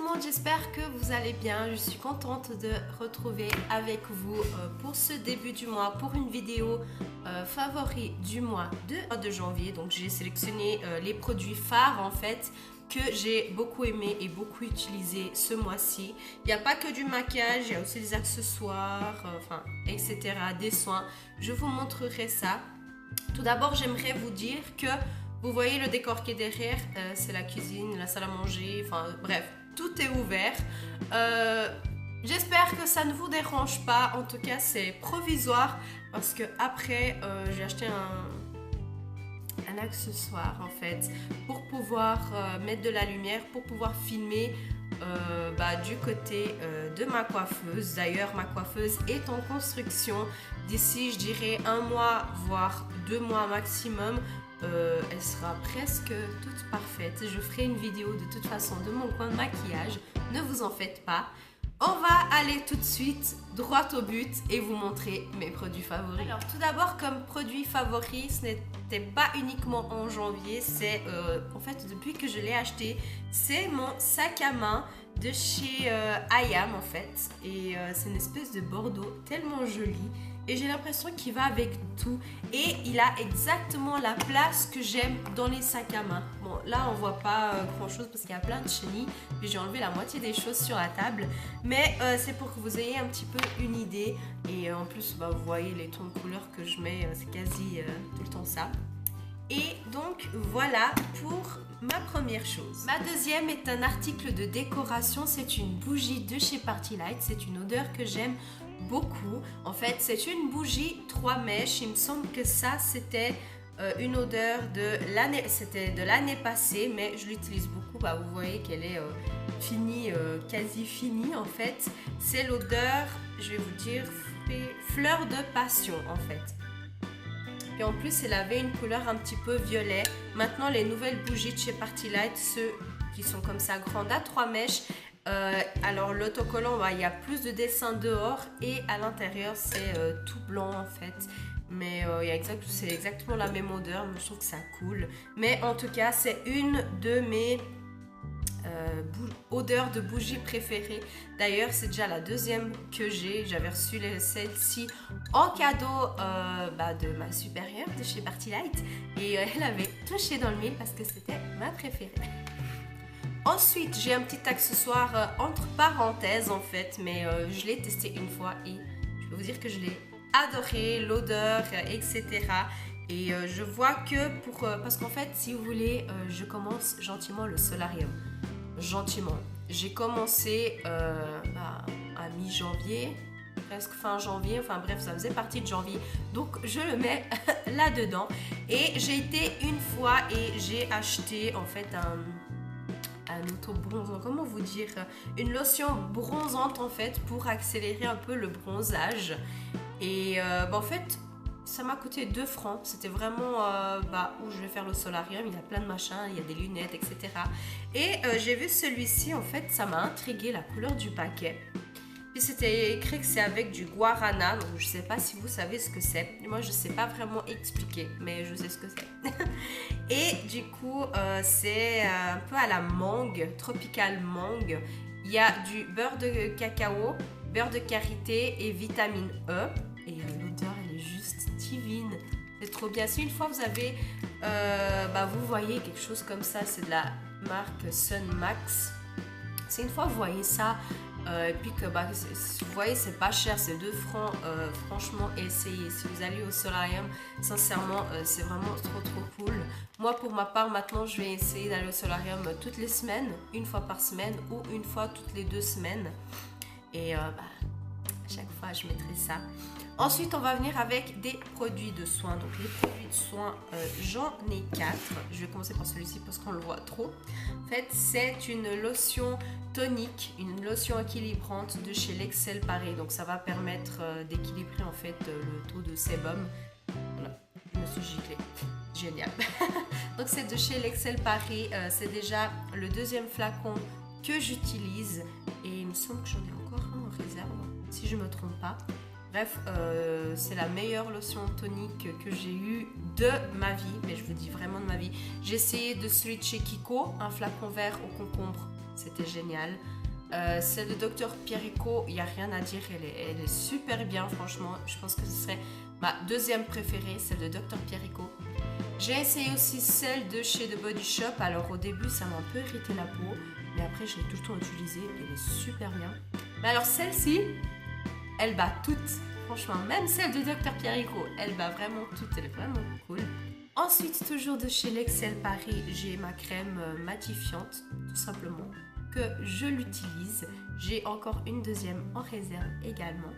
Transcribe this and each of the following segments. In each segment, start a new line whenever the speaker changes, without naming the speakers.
monde, j'espère que vous allez bien. Je suis contente de retrouver avec vous pour ce début du mois, pour une vidéo favori du mois de janvier. Donc j'ai sélectionné les produits phares en fait que j'ai beaucoup aimé et beaucoup utilisé ce mois-ci. Il n'y a pas que du maquillage, il y a aussi des accessoires, etc., des soins. Je vous montrerai ça. Tout d'abord, j'aimerais vous dire que vous voyez le décor qui est derrière, c'est la cuisine, la salle à manger, bref, tout est ouvert. J'espère que ça ne vous dérange pas, en tout cas c'est provisoire parce que après j'ai acheté un accessoire en fait pour pouvoir mettre de la lumière, pour pouvoir filmer du côté de ma coiffeuse. D'ailleurs ma coiffeuse est en construction, d'ici je dirais 1 mois voire 2 mois maximum. Elle sera presque toute parfaite. Je ferai une vidéo de toute façon de mon coin de maquillage, ne vous en faites pas. On va aller tout de suite droit au but et vous montrer mes produits favoris. Alors tout d'abord, comme produit favori, ce n'était pas uniquement en janvier, c'est en fait depuis que je l'ai acheté, c'est mon sac à main de chez IAM en fait, et c'est une espèce de bordeaux tellement joli et j'ai l'impression qu'il va avec tout et il a exactement la place que j'aime dans les sacs à main. Bon là on voit pas grand chose parce qu'il y a plein de chenilles, puis j'ai enlevé la moitié des choses sur la table, mais c'est pour que vous ayez un petit peu une idée et en plus vous voyez les tons de couleurs que je mets, c'est quasi tout le temps ça. Et donc voilà pour ma première chose. Ma deuxième est un article de décoration, c'est une bougie de chez Party Light, c'est une odeur que j'aime beaucoup. En fait c'est une bougie 3 mèches, il me semble que ça c'était une odeur de l'année passée, mais je l'utilise beaucoup, vous voyez qu'elle est finie, quasi finie en fait. C'est l'odeur, je vais vous dire, fleur de passion en fait. Et en plus, elle avait une couleur un petit peu violet. Maintenant, les nouvelles bougies de chez Party Light, ceux qui sont comme ça grandes à 3 mèches. Alors, l'autocollant, il y a plus de dessins dehors et à l'intérieur, c'est tout blanc en fait. Mais c'est exactement la même odeur. Je trouve que ça coule. Mais en tout cas, c'est une de mes odeur de bougie préférée. D'ailleurs c'est déjà la deuxième que j'ai. J'avais reçu celle-ci en cadeau de ma supérieure de chez Party Light et elle avait touché dans le mille parce que c'était ma préférée. Ensuite j'ai un petit accessoire entre parenthèses en fait, mais je l'ai testé une fois et je peux vous dire que je l'ai adoré, l'odeur etc. Et je vois que parce qu'en fait si vous voulez je commence gentiment le solarium. Gentiment. J'ai commencé à mi-janvier, presque fin janvier, bref, ça faisait partie de janvier. Donc je le mets là-dedans. Et j'ai été une fois et j'ai acheté en fait un auto-bronzant, comment vous dire, une lotion bronzante en fait pour accélérer un peu le bronzage. Et en fait, ça m'a coûté 2 francs, c'était vraiment où je vais faire le solarium, il y a plein de machins, il y a des lunettes, etc. Et j'ai vu celui-ci, en fait, ça m'a intrigué la couleur du paquet. Puis c'était écrit que c'est avec du guarana, donc je sais pas si vous savez ce que c'est. Moi, je sais pas vraiment expliquer, mais je sais ce que c'est. Et du coup, c'est un peu à la mangue, tropical mangue. Il y a du beurre de cacao, beurre de karité et vitamine E. Et l'odeur, elle est juste divine. C'est trop bien. Si une fois vous avez, vous voyez quelque chose comme ça, c'est de la marque Sun Max. Si une fois vous voyez ça, et puis que vous voyez c'est pas cher, c'est 2 francs, franchement essayez. Si vous allez au solarium, sincèrement c'est vraiment trop cool. Moi pour ma part maintenant je vais essayer d'aller au solarium toutes les semaines, une fois par semaine ou une fois toutes les 2 semaines. Et à chaque fois je mettrai ça. Ensuite, on va venir avec des produits de soins. Donc, les produits de soins, j'en ai 4. Je vais commencer par celui-ci parce qu'on le voit trop. En fait, c'est une lotion tonique, une lotion équilibrante de chez l'Excel Paris. Donc, ça va permettre d'équilibrer en fait le taux de sébum. Voilà, je me suis giclée. Génial. Donc, c'est de chez l'Excel Paris. C'est déjà le 2e flacon que j'utilise. Et il me semble que j'en ai encore un en réserve, si je ne me trompe pas. Bref, c'est la meilleure lotion tonique que j'ai eue de ma vie, mais je vous dis vraiment de ma vie. J'ai essayé de celui de chez Kiko, un flacon vert au concombre, c'était génial. Celle de Dr Pierrico, il n'y a rien à dire, elle est super bien, franchement. Je pense que ce serait ma deuxième préférée, celle de Dr Pierrico. J'ai essayé aussi celle de chez The Body Shop. Alors au début, ça m'a un peu irrité la peau, mais après, je l'ai tout le temps utilisée. Elle est super bien. Mais alors celle-ci, elle bat toutes. Franchement, même celle de Dr Pierrico, elle bat vraiment toutes. Elle est vraiment cool. Ensuite, toujours de chez l'Excel Paris, j'ai ma crème matifiante, tout simplement, que je l'utilise. J'ai encore une deuxième en réserve également.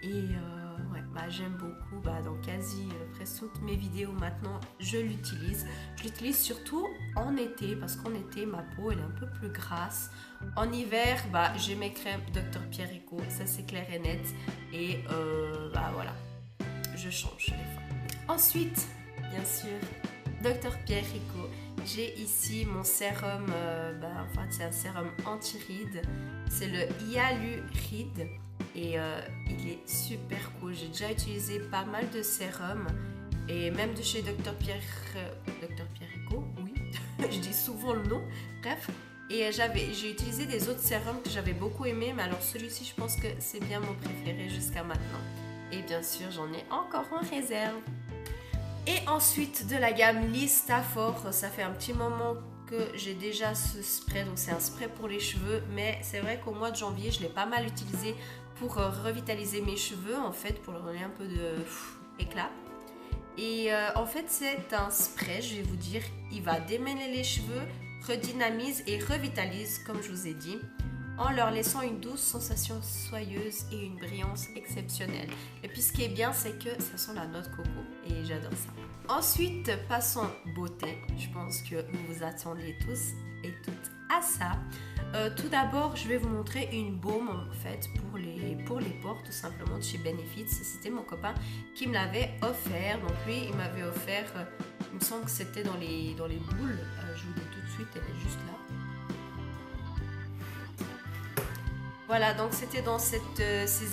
Et ouais, j'aime beaucoup, dans quasi presque toutes mes vidéos maintenant, je l'utilise. Je l'utilise surtout en été, parce qu'en été, ma peau elle est un peu plus grasse. En hiver, j'ai mes crèmes Dr Pierrico, ça c'est clair et net. Et voilà, je change les fois. Ensuite, bien sûr, Dr Pierrico, j'ai ici mon sérum, c'est un sérum anti-rides, c'est le Hyaluride. Et il est super cool. J'ai déjà utilisé pas mal de sérums et même de chez Dr Pierrico, oui, je dis souvent le nom, bref. Et j'ai utilisé des autres sérums que j'avais beaucoup aimé, mais alors celui-ci, je pense que c'est bien mon préféré jusqu'à maintenant. Et bien sûr, j'en ai encore en réserve. Et ensuite, de la gamme Listafor, ça fait un petit moment que j'ai déjà ce spray, donc c'est un spray pour les cheveux, mais c'est vrai qu'au mois de janvier, je l'ai pas mal utilisé pour revitaliser mes cheveux, en fait, pour leur donner un peu d'éclat. Et en fait, c'est un spray, je vais vous dire, il va démêler les cheveux, redynamise et revitalise, comme je vous ai dit, en leur laissant une douce sensation soyeuse et une brillance exceptionnelle. Et puis ce qui est bien, c'est que ça sent la noix de coco et j'adore ça. Ensuite, passons beauté. Je pense que vous vous attendiez tous et toutes à ça. Tout d'abord, je vais vous montrer une baume en fait pour les pores, tout simplement de chez Benefit. C'était mon copain qui me l'avait offert. Donc lui, il m'avait offert, il me semble que c'était dans les boules. Je vous dis tout de suite, elle est juste là. Voilà, donc c'était dans ces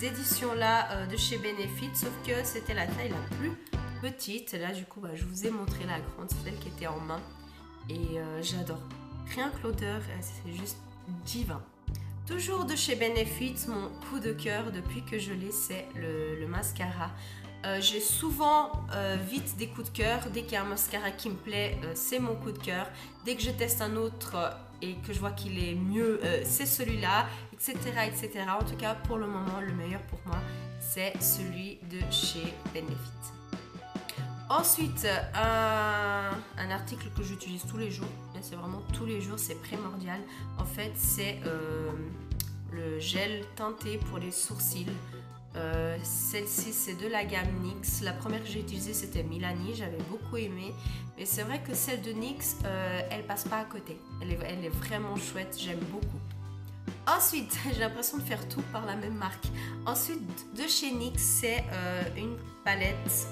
éditions-là de chez Benefit, sauf que c'était la taille la plus petite. Là, du coup, je vous ai montré la grande, celle qui était en main. Et j'adore. Rien que l'odeur, c'est juste divin. Toujours de chez Benefit, mon coup de cœur depuis que je l'ai, c'est le mascara. J'ai souvent vite des coups de cœur. Dès qu'il y a un mascara qui me plaît, c'est mon coup de cœur. Dès que je teste un autre et que je vois qu'il est mieux, c'est celui-là, etc., etc. En tout cas, pour le moment, le meilleur pour moi, c'est celui de chez Benefit. Ensuite, un article que j'utilise tous les jours, c'est vraiment tous les jours, c'est primordial. En fait, c'est le gel teinté pour les sourcils. Celle-ci, c'est de la gamme NYX. La première que j'ai utilisée, c'était Milani, j'avais beaucoup aimé. Mais c'est vrai que celle de NYX, elle passe pas à côté. Elle est vraiment chouette, j'aime beaucoup. Ensuite, j'ai l'impression de faire tout par la même marque. Ensuite, de chez NYX, c'est une palette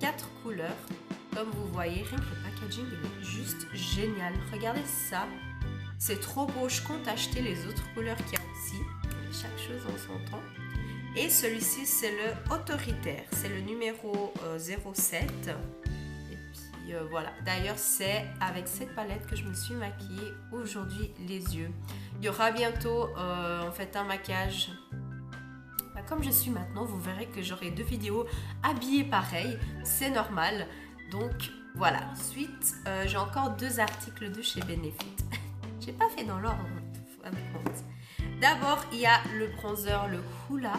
4 couleurs. Comme vous voyez, rien que le packaging il est juste génial. Regardez ça, c'est trop beau. Je compte acheter les autres couleurs qu'il y a aussi. Chaque chose en son temps. Et celui-ci, c'est le autoritaire. C'est le numéro 07. Et puis voilà. D'ailleurs, c'est avec cette palette que je me suis maquillée aujourd'hui les yeux. Il y aura bientôt en fait un maquillage. Comme je suis maintenant, vous verrez que j'aurai 2 vidéos habillées pareil, c'est normal. Donc voilà. Ensuite, j'ai encore 2 articles de chez Benefit. J'ai pas fait dans l'ordre. D'abord, il y a le bronzer, le Hoola.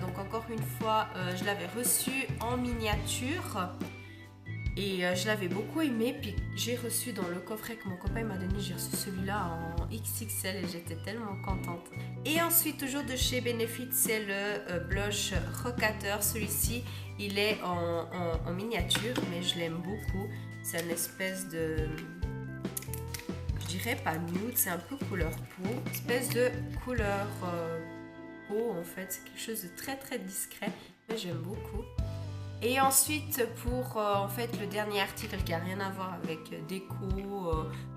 Donc encore une fois, je l'avais reçu en miniature. Et je l'avais beaucoup aimé, puis j'ai reçu dans le coffret que mon copain m'a donné, j'ai reçu celui-là en XXL et j'étais tellement contente. Et ensuite, toujours de chez Benefit, c'est le blush Rockateur. Celui-ci, il est en miniature, mais je l'aime beaucoup. C'est une espèce de... je dirais pas nude, c'est un peu couleur peau. Espèce de couleur peau, en fait. C'est quelque chose de très très discret, mais j'aime beaucoup. Et ensuite, pour en fait le dernier article qui n'a rien à voir avec déco,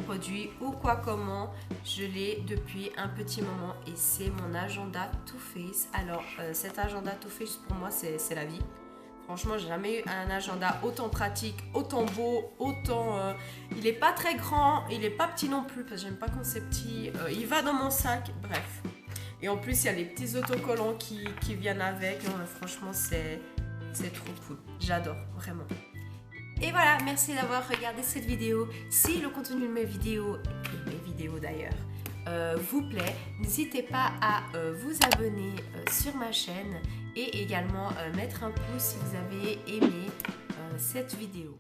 produits ou quoi comment, je l'ai depuis un petit moment et c'est mon agenda Too Faced. Alors, cet agenda Too Faced pour moi, c'est la vie. Franchement, j'ai jamais eu un agenda autant pratique, autant beau, autant... il est pas très grand, il est pas petit non plus, parce que j'aime pas quand c'est petit. Il va dans mon sac, bref. Et en plus, il y a les petits autocollants qui viennent avec. Non, mais franchement, c'est trop cool. J'adore, vraiment. Et voilà, merci d'avoir regardé cette vidéo. Si le contenu de mes vidéos, et mes vidéos d'ailleurs, vous plaît, n'hésitez pas à vous abonner sur ma chaîne et également mettre un pouce si vous avez aimé cette vidéo.